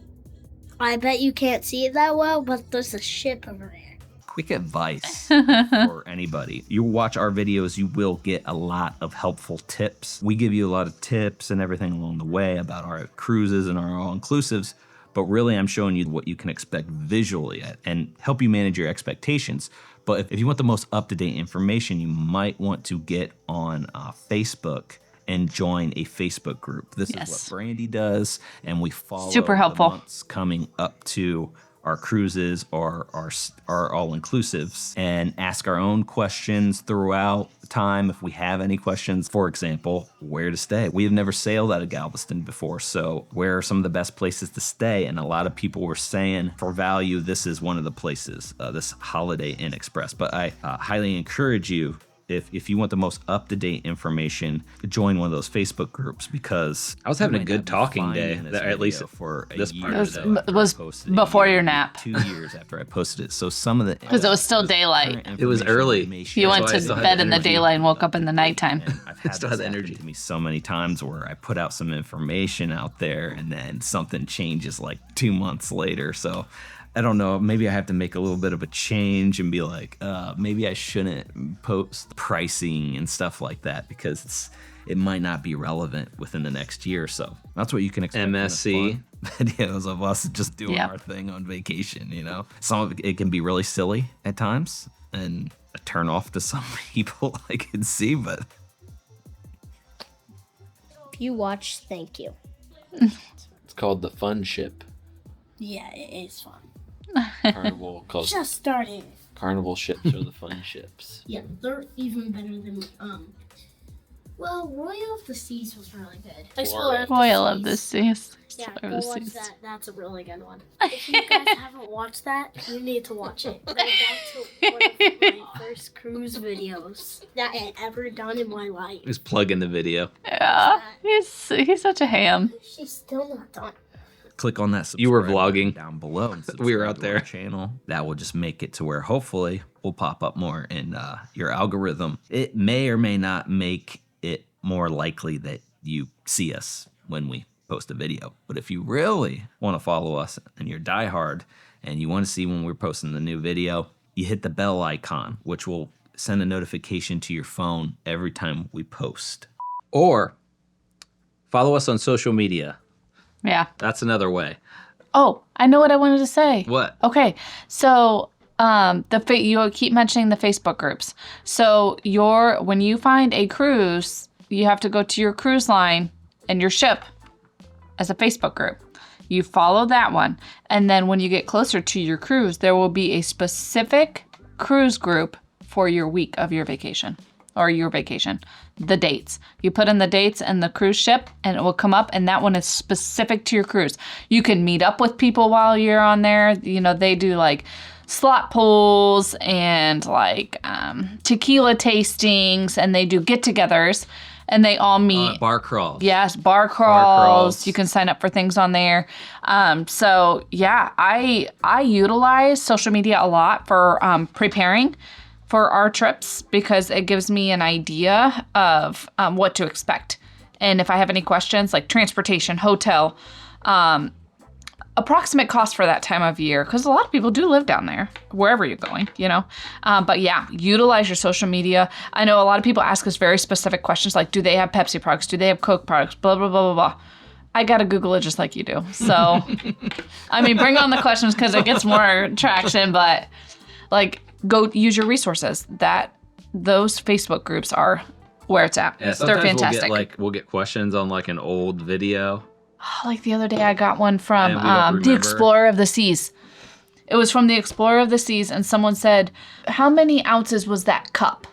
I bet you can't see it that well, but there's a ship over there. Quick advice for anybody. You watch our videos, you will get a lot of helpful tips. We give you a lot of tips and everything along the way about our cruises and our all-inclusives, but really I'm showing you what you can expect visually and help you manage your expectations. But if you want the most up-to-date information, you might want to get on Facebook and join a Facebook group. This is what Brandy does, and we follow Super helpful. the months coming up to our cruises or our all-inclusives and ask our own questions throughout the time if we have any questions. For example, where to stay. We have never sailed out of Galveston before, so where are some of the best places to stay? And a lot of people were saying for value, this is one of the places, this Holiday Inn Express. But I highly encourage you, if you want the most up-to-date information, join one of those Facebook groups, because I was having a good talking day, at least for this part It was before your nap. 2 years after I posted it. So some of the... Because it was still daylight. It was early. You went to bed in the daylight and woke up in the nighttime. I've had Still had this energy. happen to me so many times where I put out some information out there and then something changes like 2 months later. So I don't know, maybe I have to make a little bit of a change and be like, maybe I shouldn't post pricing and stuff like that, because it might not be relevant within the next year. So that's what you can expect. MSC. Videos of us just doing our thing on vacation, you know? Some of it can be really silly at times and a turn off to some people, I can see, but... If you watch, thank you. It's called the Fun Ship. Yeah, it is fun. Carnival calls Just starting. Carnival ships are the fun ships. Yeah, they're even better than well, Royal of the Seas was really good. Explorer Royal of the Seas. Yeah, Explorer go of the watch Seas. that. That's a really good one. If you guys haven't watched that, you need to watch it. Go back to one of my first cruise videos that I ever done in my life. Just plug in the video. Yeah, he's such a ham. She's still not done. Click on that subscribe You were button vlogging. down below. And We were subscribe out to there. our channel. That will just make it to where hopefully we'll pop up more in your algorithm. It may or may not make it more likely that you see us when we post a video. But if you really want to follow us and you're diehard and you want to see when we're posting the new video, you hit the bell icon, which will send a notification to your phone every time we post. Or follow us on social media. Yeah. That's another way. Oh, I know what I wanted to say. What? Okay, so you keep mentioning the Facebook groups. So when you find a cruise, you have to go to your cruise line and your ship as a Facebook group. You follow that one, and then when you get closer to your cruise, there will be a specific cruise group for your week of your vacation. Or your vacation, the dates. You put in the dates and the cruise ship and it will come up, and that one is specific to your cruise. You can meet up with people while you're on there. You know, they do like slot pools and like tequila tastings, and they do get-togethers, and they all meet. Bar crawls. Yes, bar crawls. You can sign up for things on there. So yeah, I utilize social media a lot for preparing for our trips, because it gives me an idea of what to expect. And if I have any questions, like transportation, hotel, approximate cost for that time of year, because a lot of people do live down there, wherever you're going, you know. But yeah, utilize your social media. I know a lot of people ask us very specific questions, like, do they have Pepsi products? Do they have Coke products? Blah, blah, blah, blah, blah. I gotta Google it just like you do. So, I mean, bring on the questions because it gets more traction, but like, go use your resources. Those Facebook groups are where it's at. Yeah, They're fantastic. We'll get questions on like an old video. Like the other day, I got one from And we don't the remember. Explorer of the Seas. It was from the Explorer of the Seas, and someone said, "How many ounces was that cup?"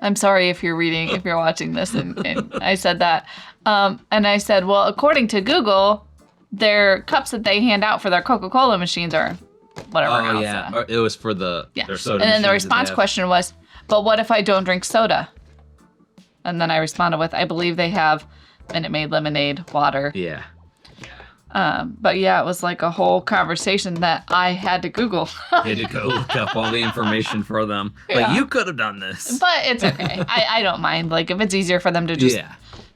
I'm sorry if you're watching this, and I said that. And I said, well, according to Google, their cups that they hand out for their Coca-Cola machines are whatever. Oh ounce. yeah, it was for the Yeah. their soda And then the machines that they response have. question was, but what if I don't drink soda? And then I responded with, I believe they have Minute Maid lemonade, water. Yeah. But yeah, it was like a whole conversation that I had to Google. You had to go look up all the information for them. Yeah. Like, you could have done this. But it's okay. I don't mind. Like, if it's easier for them to just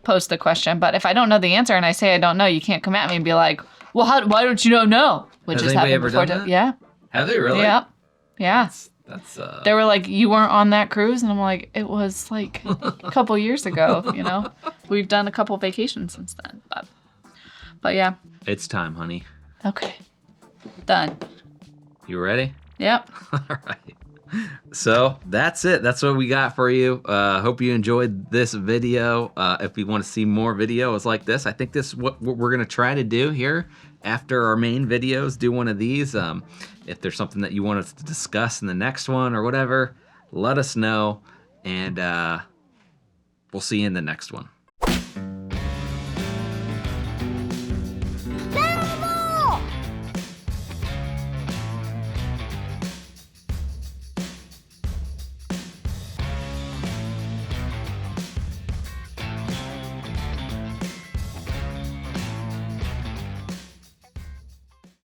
post the question. But if I don't know the answer and I say I don't know, you can't come at me and be like, well, why don't you know? Which has happened ever before. done that? Yeah. Have they really? Yeah. Yeah. That's They were like, you weren't on that cruise? And I'm like, it was like a couple years ago, you know? We've done a couple vacations since then. But yeah. It's time, honey. Okay. Done. You ready? Yep. All right. So that's it. That's what we got for you. Hope you enjoyed this video. If you want to see more videos like this, I think this is what we're going to try to do here after our main videos. Do one of these. If there's something that you want us to discuss in the next one or whatever, let us know. And we'll see you in the next one.